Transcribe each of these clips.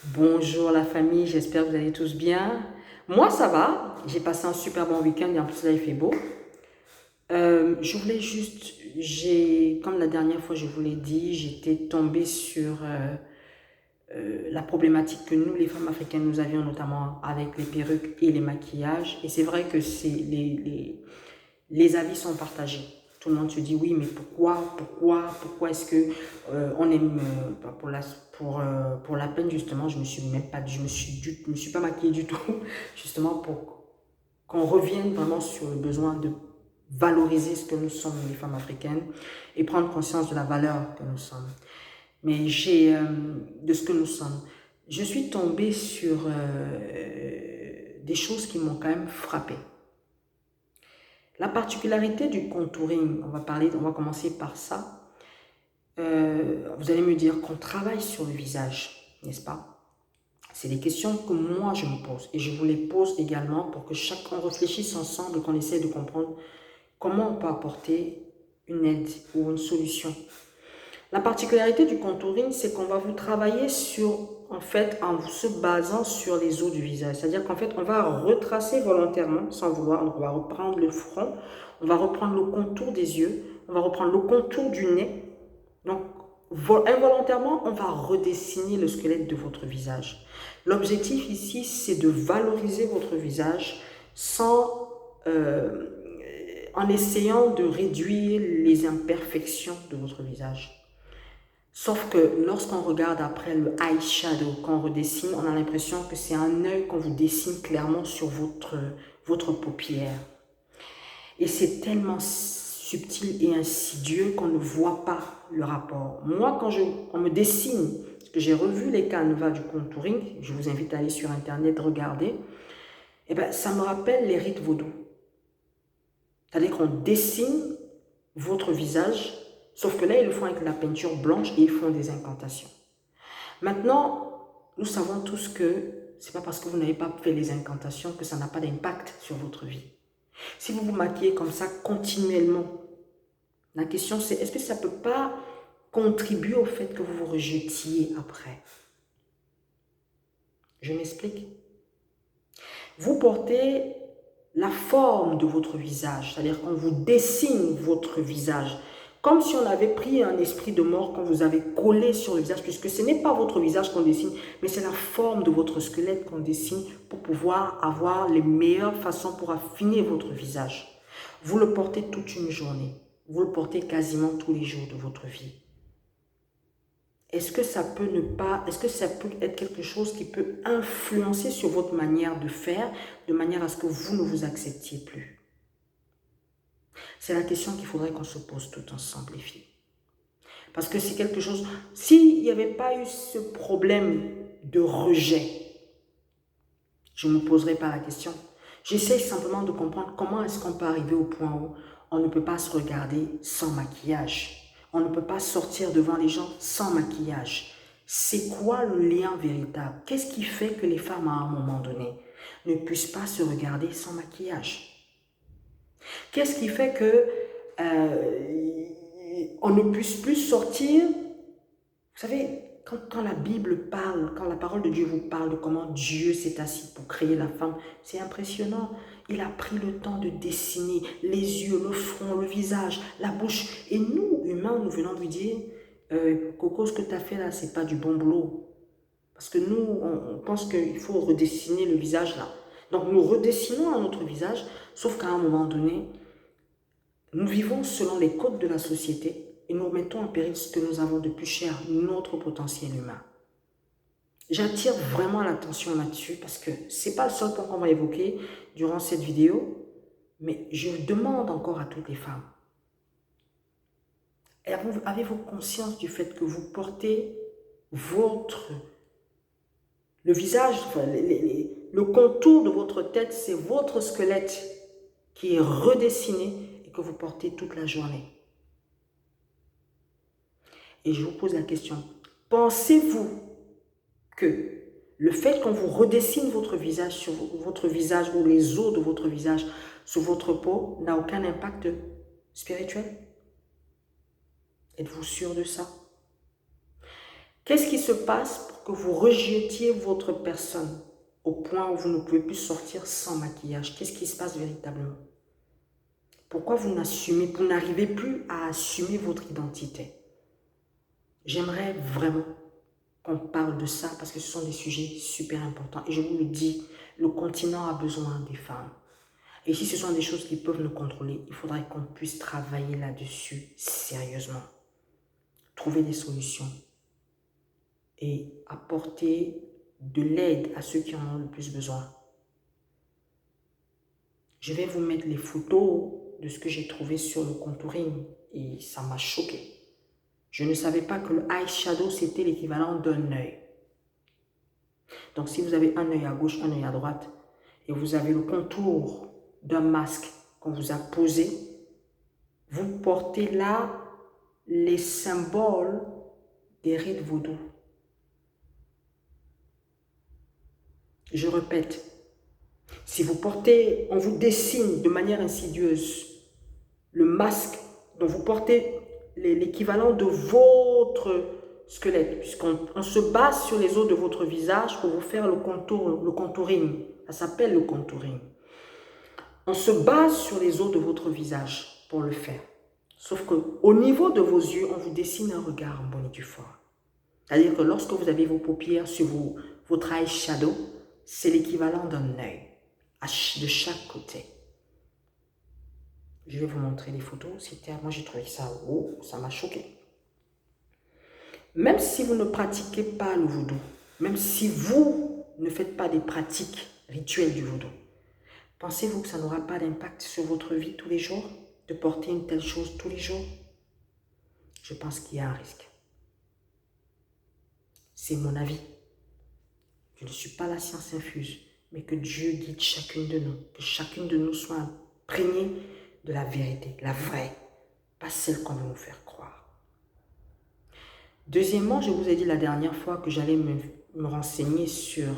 Bonjour la famille, j'espère que vous allez tous bien. Moi ça va, j'ai passé un super bon week-end et en plus là il fait beau. Je voulais juste, comme la dernière fois je vous l'ai dit, j'étais tombée sur la problématique que nous les femmes africaines nous avions notamment avec les perruques et les maquillages. Et c'est vrai que les avis sont partagés. Tout le monde se dit oui, mais pourquoi est-ce que on aime pour la peine justement, je me suis pas maquillée du tout justement pour qu'on revienne vraiment sur le besoin de valoriser ce que nous sommes les femmes africaines et prendre conscience de la valeur que nous sommes. Mais de ce que nous sommes. Je suis tombée sur des choses qui m'ont quand même frappée. La particularité du contouring, on va commencer par ça. Vous allez me dire qu'on travaille sur le visage, n'est-ce pas? C'est des questions que moi je me pose et je vous les pose également pour que chacun réfléchisse ensemble, qu'on essaie de comprendre comment on peut apporter une aide ou une solution. La particularité du contouring, c'est qu'on va vous travailler en se basant sur les os du visage. C'est-à-dire qu'en fait, on va retracer volontairement, sans vouloir. Donc, on va reprendre le front, on va reprendre le contour des yeux, on va reprendre le contour du nez. Donc, involontairement, on va redessiner le squelette de votre visage. L'objectif ici, c'est de valoriser votre visage en essayant de réduire les imperfections de votre visage. Sauf que lorsqu'on regarde après le eyeshadow, quand on redessine, on a l'impression que c'est un œil qu'on vous dessine clairement sur votre paupière. Et c'est tellement subtil et insidieux qu'on ne voit pas le rapport. Moi, quand on me dessine, parce que j'ai revu les canevas du contouring, je vous invite à aller sur Internet regarder, et ben, ça me rappelle les rites vaudous. C'est-à-dire qu'on dessine votre visage, sauf que là, ils le font avec la peinture blanche et ils font des incantations. Maintenant, nous savons tous que ce n'est pas parce que vous n'avez pas fait les incantations que ça n'a pas d'impact sur votre vie. Si vous vous maquillez comme ça continuellement, la question c'est est-ce que ça ne peut pas contribuer au fait que vous vous rejetiez après? Je m'explique. Vous portez la forme de votre visage, c'est-à-dire qu'on vous dessine votre visage, comme si on avait pris un esprit de mort qu'on vous avait collé sur le visage, puisque ce n'est pas votre visage qu'on dessine, mais c'est la forme de votre squelette qu'on dessine pour pouvoir avoir les meilleures façons pour affiner votre visage. Vous le portez toute une journée, vous le portez quasiment tous les jours de votre vie. Est-ce que ça peut être quelque chose qui peut influencer sur votre manière de faire, de manière à ce que vous ne vous acceptiez plus? C'est la question qu'il faudrait qu'on se pose tout ensemble, les filles. Parce que c'est quelque chose, s'il n'y avait pas eu ce problème de rejet, je ne me poserais pas la question. J'essaie simplement de comprendre comment est-ce qu'on peut arriver au point où on ne peut pas se regarder sans maquillage. On ne peut pas sortir devant les gens sans maquillage. C'est quoi le lien véritable? Qu'est-ce qui fait que les femmes, à un moment donné, ne puissent pas se regarder sans maquillage? Qu'est-ce qui fait que on ne puisse plus sortir? Vous savez, quand la Bible parle, quand la parole de Dieu vous parle de comment Dieu s'est assis pour créer la femme, c'est impressionnant. Il a pris le temps de dessiner les yeux, le front, le visage, la bouche. Et nous, humains, nous venons lui dire, Coco, ce que tu as fait là, c'est pas du bon boulot. Parce que nous, on pense qu'il faut redessiner le visage là. Donc nous redessinons notre visage, sauf qu'à un moment donné, nous vivons selon les codes de la société et nous mettons en péril ce que nous avons de plus cher, notre potentiel humain. J'attire vraiment l'attention là-dessus parce que ce n'est pas le seul point qu'on va évoquer durant cette vidéo, mais je demande encore à toutes les femmes, avez-vous conscience du fait que vous portez le visage, le contour de votre tête, c'est votre squelette qui est redessiné et que vous portez toute la journée? Et je vous pose la question, pensez-vous que le fait qu'on vous redessine votre visage sur votre visage ou les os de votre visage sur votre peau n'a aucun impact spirituel? Êtes-vous sûr de ça? Qu'est-ce qui se passe que vous rejetiez votre personne au point où vous ne pouvez plus sortir sans maquillage? Qu'est-ce qui se passe véritablement? Pourquoi vous n'arrivez plus à assumer votre identité? J'aimerais vraiment qu'on parle de ça parce que ce sont des sujets super importants. Et je vous le dis, le continent a besoin des femmes. Et si ce sont des choses qui peuvent nous contrôler, il faudrait qu'on puisse travailler là-dessus sérieusement. Trouver des solutions et apporter de l'aide à ceux qui en ont le plus besoin. Je vais vous mettre les photos de ce que j'ai trouvé sur le contouring et ça m'a choqué. Je ne savais pas que le eyeshadow c'était l'équivalent d'un œil. Donc si vous avez un œil à gauche, un œil à droite et vous avez le contour d'un masque qu'on vous a posé, vous portez là les symboles des rites vaudou. Je répète, si vous portez, on vous dessine de manière insidieuse le masque dont vous portez l'équivalent de votre squelette, puisqu'on se base sur les os de votre visage pour vous faire le contouring. Ça s'appelle le contouring. On se base sur les os de votre visage pour le faire. Sauf qu'au niveau de vos yeux, on vous dessine un regard en bonne et due forme. C'est-à-dire que lorsque vous avez vos paupières sur votre eyeshadow, c'est l'équivalent d'un œil de chaque côté. Je vais vous montrer les photos. Moi, j'ai trouvé ça, ça m'a choqué. Même si vous ne pratiquez pas le vaudou, même si vous ne faites pas des pratiques rituelles du vaudou, pensez-vous que ça n'aura pas d'impact sur votre vie tous les jours, de porter une telle chose tous les jours? Je pense qu'il y a un risque. C'est mon avis. Je ne suis pas la science infuse, mais que Dieu guide chacune de nous, que chacune de nous soit imprégnée de la vérité, la vraie, pas celle qu'on veut nous faire croire. Deuxièmement, je vous ai dit la dernière fois que j'allais me renseigner sur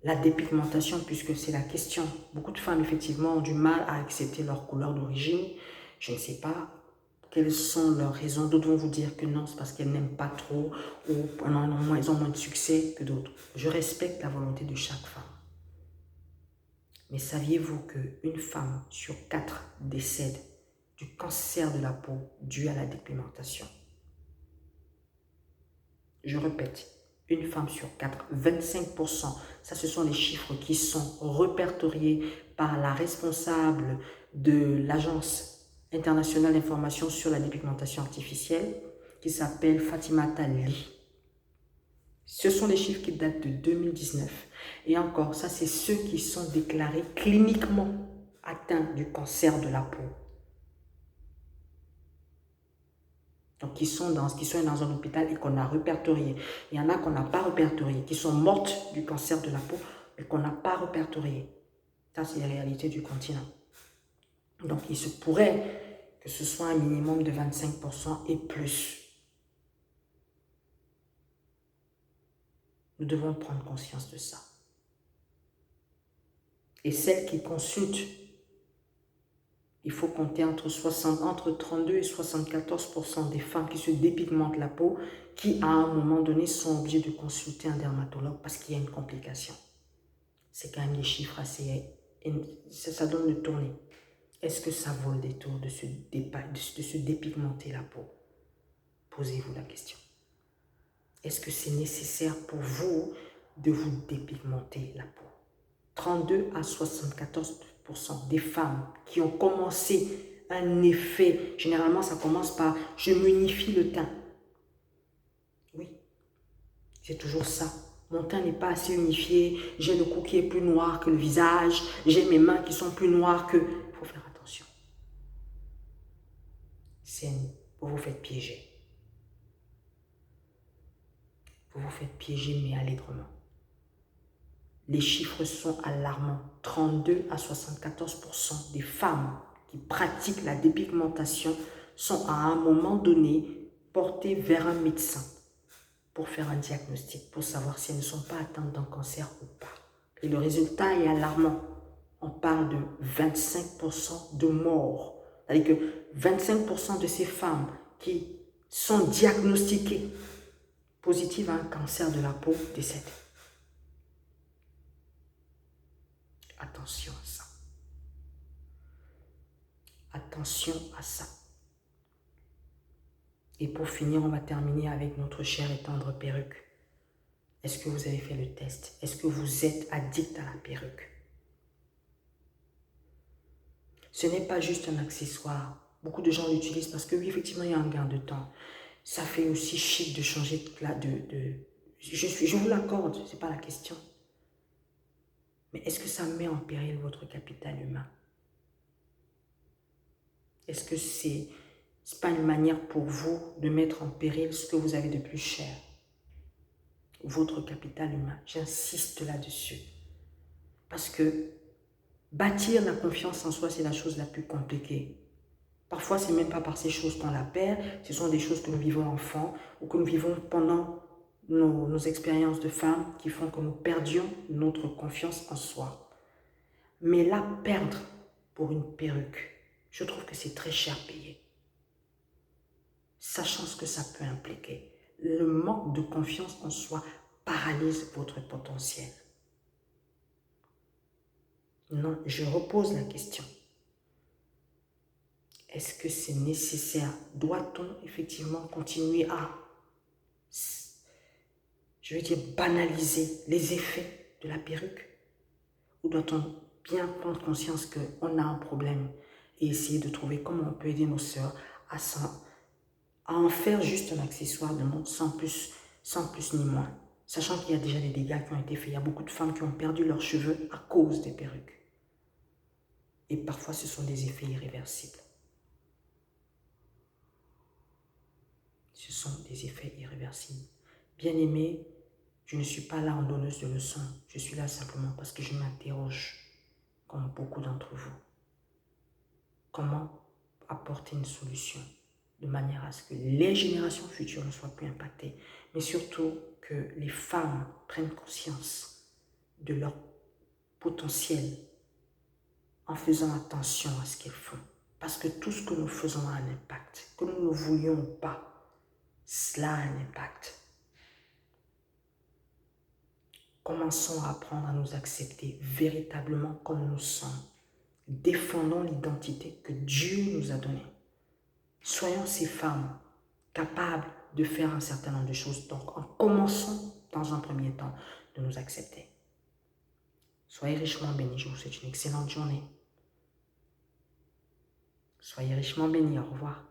la dépigmentation, puisque c'est la question. Beaucoup de femmes, effectivement, ont du mal à accepter leur couleur d'origine. Je ne sais pas quelles sont leurs raisons. D'autres vont vous dire que non, c'est parce qu'elles n'aiment pas trop ou elles ont moins de succès que d'autres. Je respecte la volonté de chaque femme. Mais saviez-vous qu'une femme sur 4 décède du cancer de la peau dû à la dépigmentation? Je répète, une femme sur 4, 25%, ça ce sont les chiffres qui sont répertoriés par la responsable de l'Agence internationale d'information sur la dépigmentation artificielle qui s'appelle Fatimata Ly. Ce sont les chiffres qui datent de 2019. Et encore, ça c'est ceux qui sont déclarés cliniquement atteints du cancer de la peau. Donc qui sont dans un hôpital et qu'on a répertorié. Il y en a qu'on n'a pas répertorié, qui sont mortes du cancer de la peau et qu'on n'a pas répertorié. Ça c'est la réalité du continent. Donc il se pourrait que ce soit un minimum de 25% et plus. Nous devons prendre conscience de ça. Et celles qui consultent, il faut compter entre 32 et 74% des femmes qui se dépigmentent la peau, qui à un moment donné sont obligées de consulter un dermatologue parce qu'il y a une complication. C'est quand même des chiffres assez... Ça donne le tournis. Est-ce que ça vaut le détour de se dépigmenter la peau? Posez-vous la question. Est-ce que c'est nécessaire pour vous de vous dépigmenter la peau? 32 à 74% des femmes qui ont commencé un effet, généralement ça commence par « je m'unifie le teint ». Oui, c'est toujours ça. Mon teint n'est pas assez unifié, j'ai le cou qui est plus noir que le visage, j'ai mes mains qui sont plus noires que... Il faut faire attention. Vous vous faites piéger. Vous vous faites piéger, mais allègrement. Les chiffres sont alarmants. 32 à 74% des femmes qui pratiquent la dépigmentation sont à un moment donné portées vers un médecin pour faire un diagnostic, pour savoir si elles ne sont pas atteintes d'un cancer ou pas. Et le résultat est alarmant. On parle de 25% de morts. C'est-à-dire que 25% de ces femmes qui sont diagnostiquées positive à un cancer de la peau décède. Attention à ça. Attention à ça. Et pour finir, on va terminer avec notre chère et tendre perruque. Est-ce que vous avez fait le test? Est-ce que vous êtes addict à la perruque? Ce n'est pas juste un accessoire. Beaucoup de gens l'utilisent parce que oui, effectivement, il y a un gain de temps. Ça fait aussi chic de changer je vous l'accorde, ce n'est pas la question. Mais est-ce que ça met en péril votre capital humain? Est-ce que c'est pas une manière pour vous de mettre en péril ce que vous avez de plus cher? Votre capital humain. J'insiste là-dessus. Parce que bâtir la confiance en soi, c'est la chose la plus compliquée. Parfois, ce n'est même pas par ces choses qu'on la perd. Ce sont des choses que nous vivons enfants ou que nous vivons pendant nos expériences de femmes qui font que nous perdions notre confiance en soi. Mais la perdre pour une perruque, je trouve que c'est très cher payé. Sachant ce que ça peut impliquer. Le manque de confiance en soi paralyse votre potentiel. Non, je repose la question. Est-ce que c'est nécessaire? Doit-on effectivement continuer à, je veux dire, banaliser les effets de la perruque? Ou doit-on bien prendre conscience qu'on a un problème et essayer de trouver comment on peut aider nos sœurs à en faire juste un accessoire de mode sans plus ni moins? Sachant qu'il y a déjà des dégâts qui ont été faits. Il y a beaucoup de femmes qui ont perdu leurs cheveux à cause des perruques. Et parfois, ce sont des effets irréversibles. Ce sont des effets irréversibles. Bien-aimés, je ne suis pas là en donneuse de leçons. Je suis là simplement parce que je m'interroge, comme beaucoup d'entre vous. Comment apporter une solution de manière à ce que les générations futures ne soient plus impactées, mais surtout que les femmes prennent conscience de leur potentiel en faisant attention à ce qu'elles font. Parce que tout ce que nous faisons a un impact. Que nous ne voulions pas, cela a un impact. Commençons à apprendre à nous accepter véritablement comme nous sommes. Défendons l'identité que Dieu nous a donnée. Soyons ces femmes capables de faire un certain nombre de choses. Donc, en commençant dans un premier temps de nous accepter. Soyez richement bénis. Je vous souhaite une excellente journée. Soyez richement bénis. Au revoir.